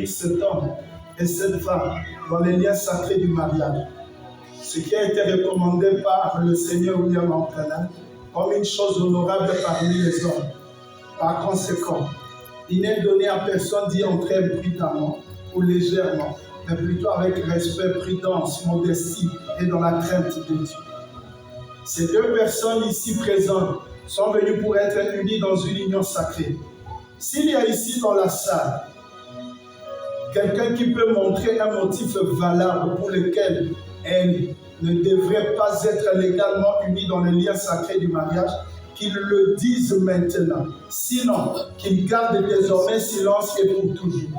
cet homme et cette femme dans les liens sacrés du mariage. Ce qui a été recommandé par le Seigneur William Branham comme une chose honorable parmi les hommes. Par conséquent, il n'est donné à personne d'y entrer brutalement ou légèrement, mais plutôt avec respect, prudence, modestie et dans la crainte de Dieu. Ces deux personnes ici présentes sont venues pour être unies dans une union sacrée. S'il y a ici dans la salle quelqu'un qui peut montrer un motif valable pour lequel elle ne devrait pas être légalement unie dans les liens sacrés du mariage, qu'il le dise maintenant. Sinon, qu'il garde désormais silence et pour toujours.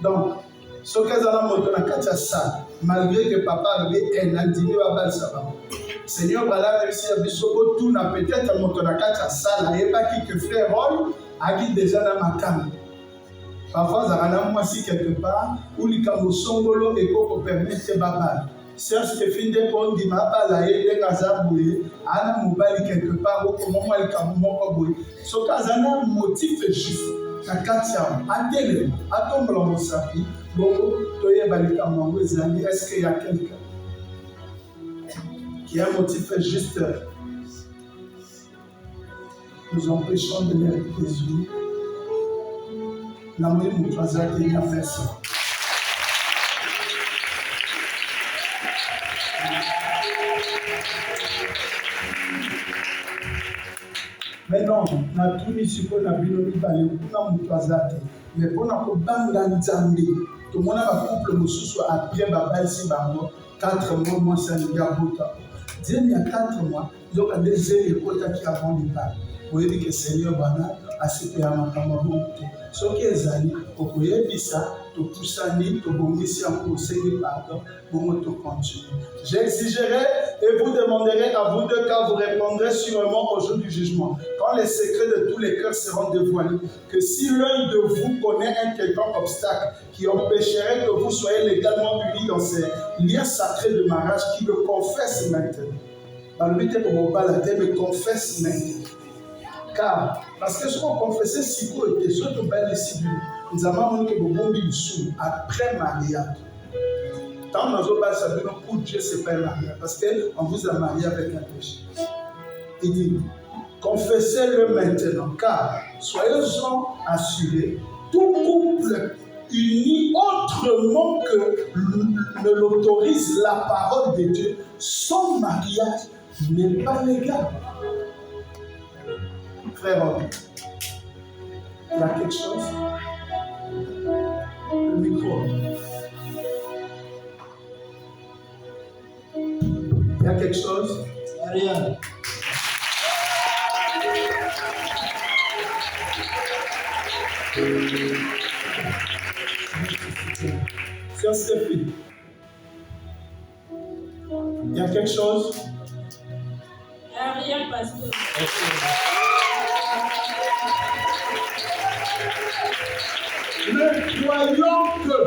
Donc, ce que nous avons ça, malgré que papa avait un dit Seigneur, voilà, réussi à Bissoko, tout n'a peut-être montonakacha ça, là, et pas qui que frère Rol, a qui déjà dans ma cam. Parfois, ça a moi si quelque part, où les camos songolo et qu'on permet baba. Serge que fin de compte, dit ma bala et les gazaboué, Anna Moubali quelque part, au moment où elle camou ce cas, un motif juste. Nakatia, Adèle, Atom Blanc Sapi, Bobo, Toye Balikamango, Zami, est-ce qu'il y a quelqu'un qui a un motif juste? Nous empêchons de les résoudre. L'amour nous choisit qu'il a fait ça. Mais non, na tout mis sur la binomi balé pour nous choisir. Mais pour nous banga nzambi, tout le monde a couple mususu après baba ici bango 4 mois moi ça nous gabota. Dieu il y a 4 mois, donc à des écoutes qui avant du pas. Vous voyez que Seigneur bana a super makambo bonté. Ce qui est zali, pour que ça, tout poussani, tout bomisi en conseil pardon, pour tout continuer. J'exigerai et vous demanderez à vous deux car vous répondrez sûrement au jour du jugement. Quand les secrets de tous les cœurs seront dévoilés, que si l'un de vous connaît un quelconque obstacle qui empêcherait que vous soyez légalement unis dans ces liens sacrés de mariage, qui le confesse maintenant. Dans le but de vous balader, mais confesse maintenant. Car, parce que ce qu'on confessait si court était surtout belle et si nous avons dit que vous avez sous après mariage. Tant que nous avons savoir pour Dieu, ce n'est pas un mariage. Parce qu'on vous a marié avec un péché. Il dit, confessez-le maintenant, car soyez-en assurés, tout couple uni autrement que ne l'autorise la parole de Dieu, son mariage n'est pas légal. Frère, il y a quelque chose. Le micro. Il y a quelque chose. Rien. Sœur Stéphie. Il y a quelque chose. Il n'y a rien, pasteur. Nous croyons que,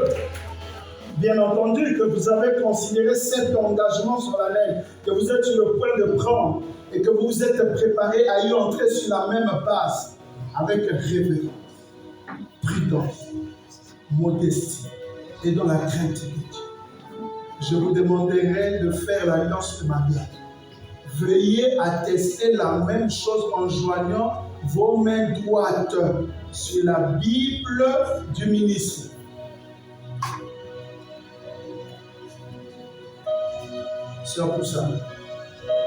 bien entendu, que vous avez considéré cet engagement solennel, que vous êtes sur le point de prendre et que vous vous êtes préparé à y entrer sur la même base avec révérence, prudence, modestie et dans la crainte de Dieu. Je vous demanderai de faire l'alliance de mariage. Veuillez attester la même chose en joignant vos mains droites sur la Bible du ministre. Sœur Poussa,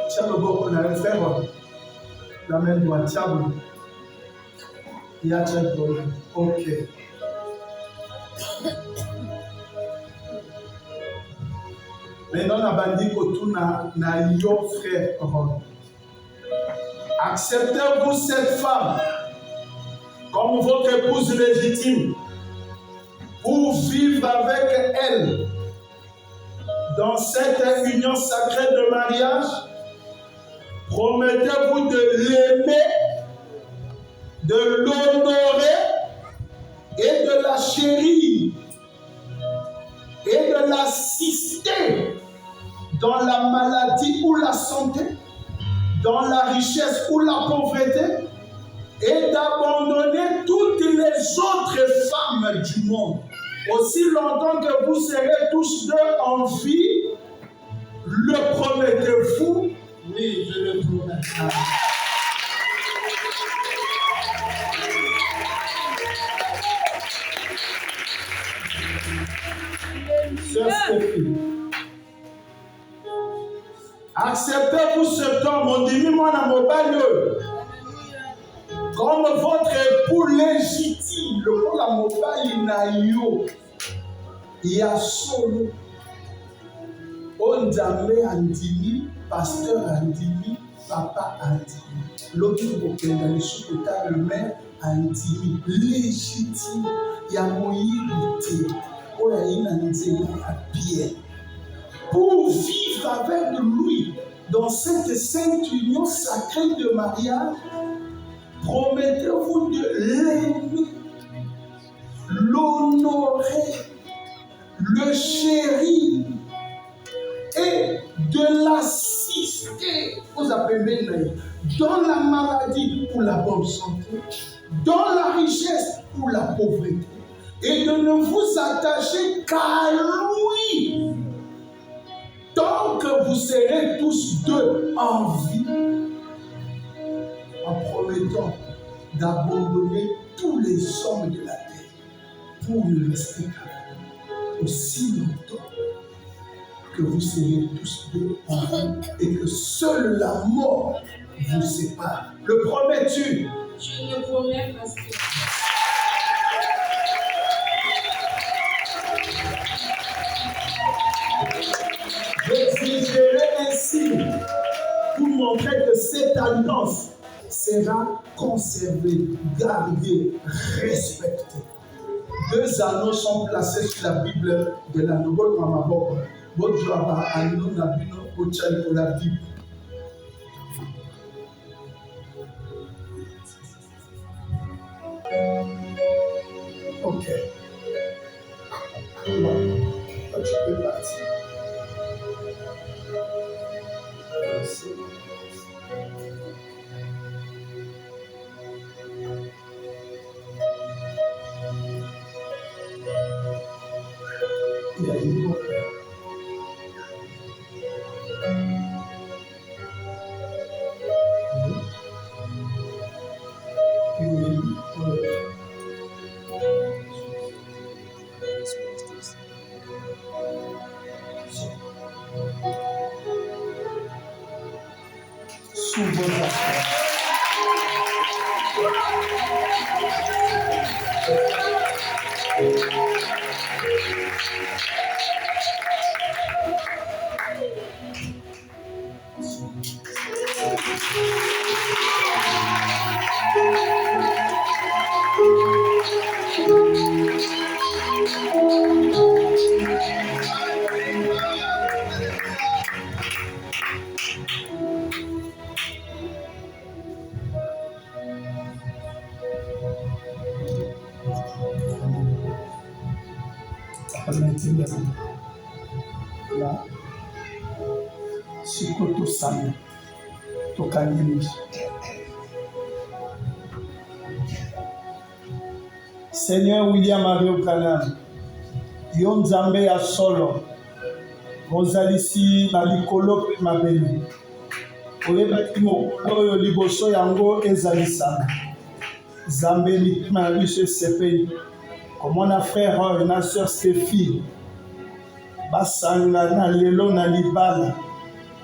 tiens le bon qu'on allait faire la main droite, tiens. Il y a un problème. Ok. Maintenant, on a dit que tout n'a yo frère. Acceptez-vous cette femme comme votre épouse légitime pour vivre avec elle dans cette union sacrée de mariage? Promettez-vous de l'aimer, de l'honorer et de la chérir et de l'assister dans la maladie ou la santé, dans la richesse ou la pauvreté, et d'abandonner toutes les autres femmes du monde Aussi longtemps que vous serez tous deux en vie, le promettez-vous? Oui, je le promets. Sœur Stéphie, acceptez-vous ce temps, mon demi-moi dans mon bagnole, comme votre époux légitime, le rôle à mobile na yo, ya solo, Onzambe andimi, pasteur andimi, papa andimi, l'autre bokenda le sous-côté le maire andimi, légitime, ya moyibité, oya ina nzela ya Pierre. Pour vivre avec lui dans cette sainte union sacrée de mariage, promettez-vous de l'aimer, l'honorer, le chérir et de l'assister aux appels dans la maladie ou la bonne santé, dans la richesse ou la pauvreté, et de ne vous attacher qu'à lui. Tant que vous serez tous deux en vie, en promettant d'abandonner tous les hommes de la terre pour ne rester qu'à vous, aussi longtemps que vous serez tous deux en vie et que seule la mort vous sépare. Le promets-tu? Je le promets, pasteur. J'exigerai ainsi pour montrer que cette alliance sera conservée, gardée, respectée. 2 anneaux sont placés sur la Bible de la Nouvelle Mamabok. Votre joie à nous, Nabino, au Tchad pour la Bible. Ok. Bon, tu peux partir. Merci. Il y a une autre. Sous vos affaires. Là, sikoto sana tokangeli. Seigneur William Mario Branham, yo nzambe ya solo, ozalisi na likolo pe mabele. Oyebaki mokolo oyo liboso yango ezalisana. Nzambe likima na biso esepeli. Komona frère na sœur Stéphie basanga na lelo na libala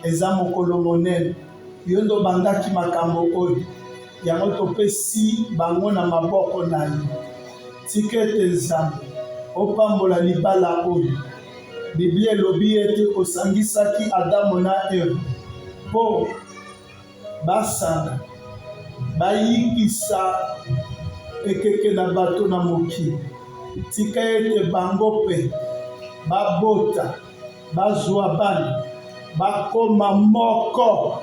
eza mokolo monene yo ndo bandaki makambo oyo yango topesi bango na maboko na yo tika ete Nzambe opambola libala oyo. Biblia elobi ete osangisaki Adamu na Eva mpo basanga bayikisa ekeke na bato na mokili. Tika ete bango pe babota bazwa bana bakoma moko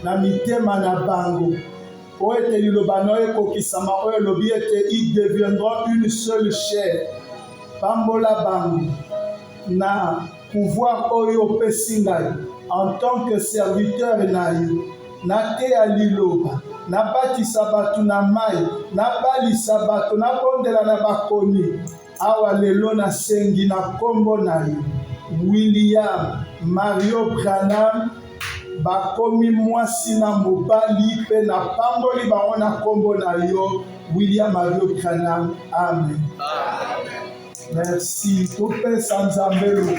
na mitema na bango po ete liloba na oyo ekokisama oyo elobi ete ils deviendront une seule chair. Pambola bango na pouvoir oyo opesi ngai en tant que serviteur na yo, nateya liloba, nabatisa bato na mai, nabalisa bato, napondela na bakoni. awa lelo nasengi na kombo na yo William Mario Branham bakomi mwasi na mobali pe na pamboli bango na kombo na yo William Mario Branham. Amen. Merci. Topesa Nzambe lokumu.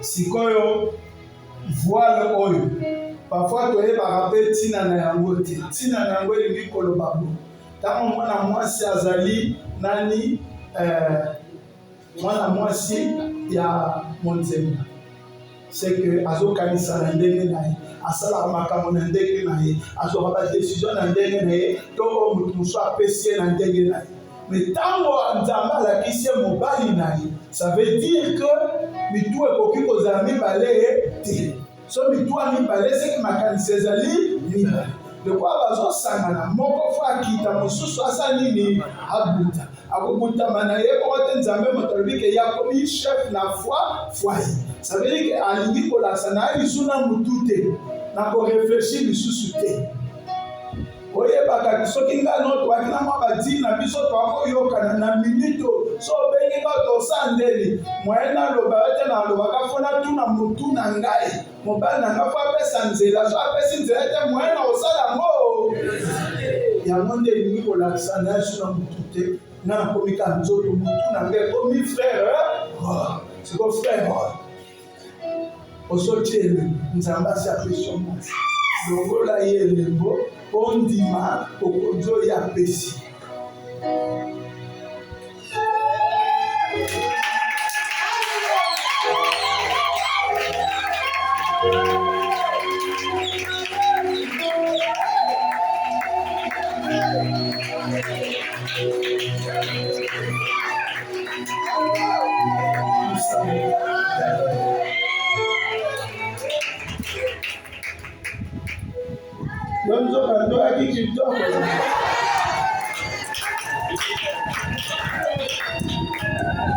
Sikoyo voile oyo parfois toyebaka mpe ntina na yango te. Ntina na yango elingi koloba bo ntango mwana mwasi azali nani mwana mwasi ya monzemba seke azokanisa na ndenge na ye, asalaka makambo na ndenge na ye, azwaka badesizio na ndenge na ye, to oyo moto mosusu apesi ye na ndenge na ye. Mais ntango Nzambe alakisi ye mobali na ye, ça veut dire que mitu ekoki kozala mibale te. So mitu ya mibale seke makanisi ezali mibale. Dekwa bazosangana moko fo akita mosusu asa nini abuta. Akobutama na ye moko te Nzambe moto alobi ke ye akomi chef na foyer. Ça veut dire que alingi kolakisa na ye lisu na mutu te, na koreflechir lisusu te. Oyebaka soki nga no toaki na mwa badini na biso twakoyokana na minito so obengi bato osandeli moye naloba ete nalobaka fo natuna motu na ngai mobali na nga fo apesa nzela so apesi nzela ete moye na osala ngo yango nde elingi kolakisa na yesu na motu te nga nakomi ka nzoto motu na ngai ekomi frere siko frere osoti elembo Nzambe asi apesi mwasi longola ye elembo mpo ndima okonzi oyo apesi. Yonzo kando akikitoko.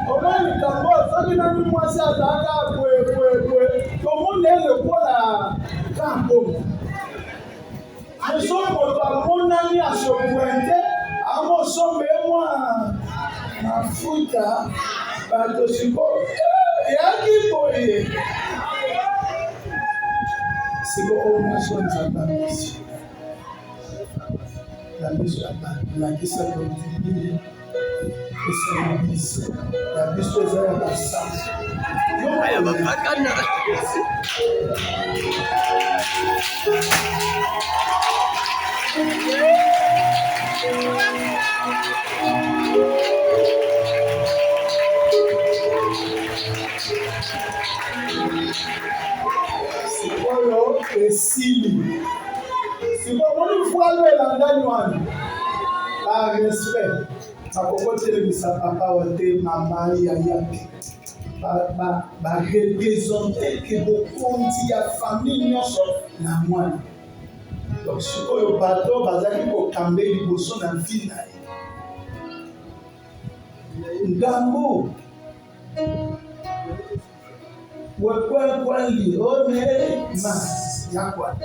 Omoni kambo soki nani mwasi azalaka pwe tomoni elekola kambo. Moso moto amonani asopuente amosombe mwa mafuta bato siko yaki boye. Siko omaso Nzambe la biso lakisa kontinu esalabisa la biso eza ya basasi ya bapakana sikoyo esili sikomoni fwalo elandani wana par respect akokotelemisa papa wa te mama yaya te barepresente ke bokonzi ya famille nyonso na mwana. Donc sikoyo bato bazali kokambe liboso na vie na ye ngambo wekweli one mas yakwa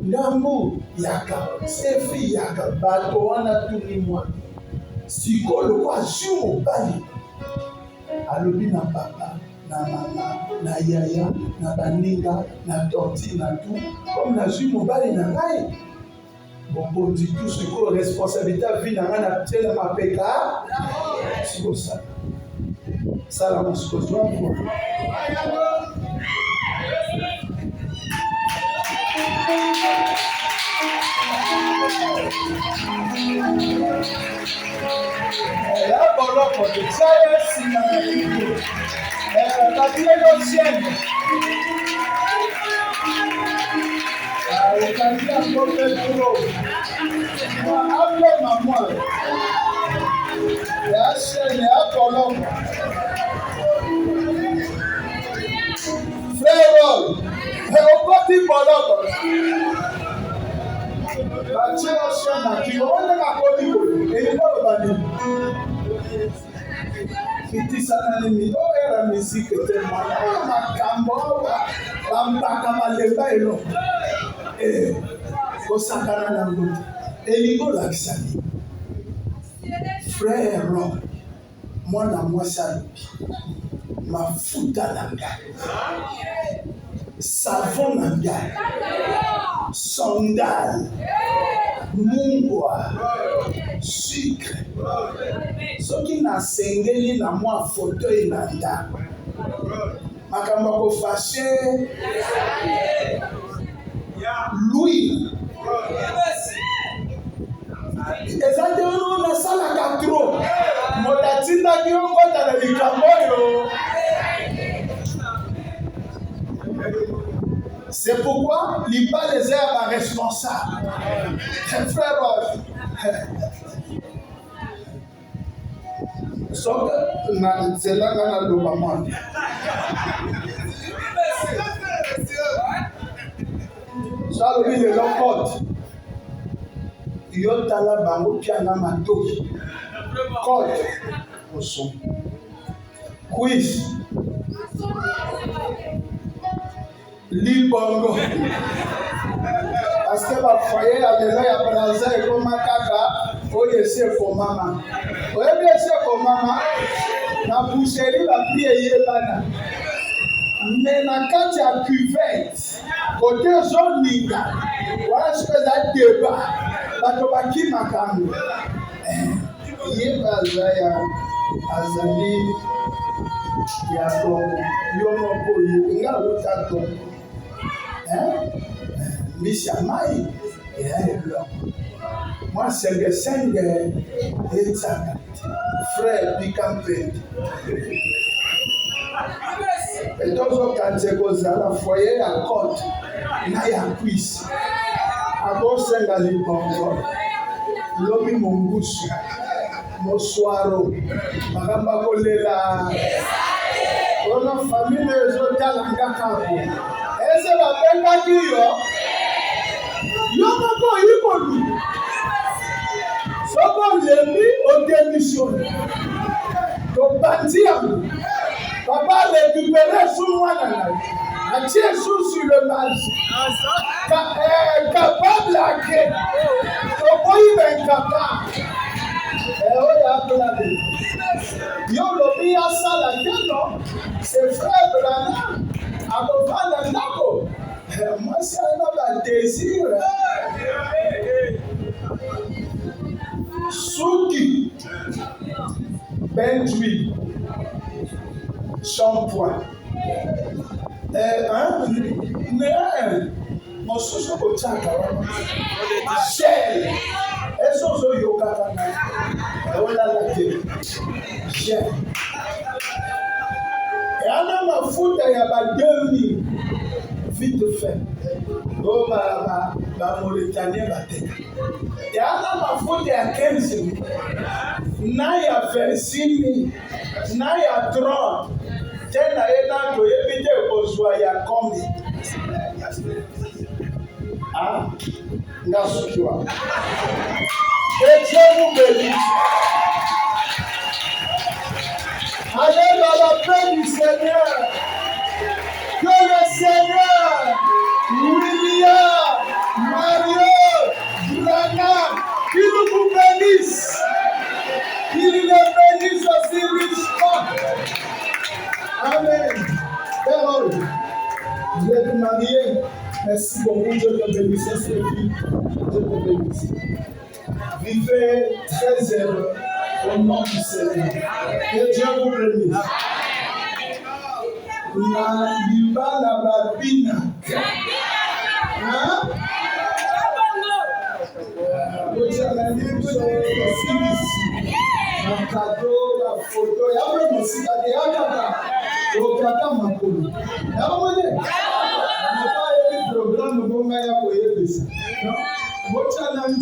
ngambu yaka sefi yaka bato wana tuni mwana sikolo kwa juu mobali alobi na papa na mama na yaya na baninga na torti na tout comme na juu mobali na ngai bokonzi tout sikoyo responsabilité ya vie na ngai na tiela mapeka siko sala mosiko zwa la boloko de tsaye sina na kiko la pielo siendo ekalia kote duro hable mamwa ya sene ya boloko frère okoti boloko batie oshana kiko one makoli kolo nani era musique tellement makambo bambaka malemba elo kosakana na ngoto elingo lakisani frère mwana mwasi alobi mafuta na ngai savon na ngai sandale mungwa sucre soki nasengeli na mwa fauteuil na ndako makambo ya kofashe l'huile eza te ono nasalaka tro moto atindaki yo kota na likambo oyo. C'est pourquoi l'IPA les est responsable. Frère, sauf que c'est là qu'on a le moment. Ça, lui, le code. Yotala bango piana matoki. Code. Au son. Quiz. Libongo. Parce que ma foyer a déjà ya braza et comme kaka oye se ko mama. Oye bien se ko mama. Na boucherie la prier yebana. Mais na kati ya cuvette côté zone linga. Voilà ce que ça débat. Bato baki makambo. Yebaza ya azali ya Congo. Yo moko yinga lutato. Mishamai moi c'est le 5 et ça frère Picampé et donc quand c'est comme ça la foyer à côte na ya cuisse à bon senga li bongo lobi mongusu mosoiro magamba kolela ona famille ezotala ngakapo ese bapengaki yo moko yikolu soko lembi odémissionne tobandi yango papa récupéré sur mwana na atie sur le marché capable ake tokoyi incapable oyo aplane yo lobi asala keno c'est frère Brana akovanda ndako mwasi ana badésir suki bain d'huile shampoing mosusu kotiaka wana gel ezozoyokaka na olala te gel yana mafuta ya bademi vite fait o bamauritanie bateka yana mafuta ya 15 na ya 26 na ya 30 tena ena toyebi te kozwa ya kombi ngasukiwa que Dieu vous bénisse. Allez dans la paix du Seigneur. Que le Seigneur, William, Mario, Branham, qu'il vous bénisse. Qu'il les bénisse aussi richement. Amen. Père, vous êtes mariés. Merci beaucoup. Dieu te bénisse, Sophie. Dieu te bénisse. Vivez très heureux au nom du Seigneur. Que Dieu vous bénisse. Na libala babina. Hein? Un cadeau, la photo, il y a même aussi des akata. Au kata makolo. Il y a pas de programme pour moi à payer ça. Non, moi je n'ai pas de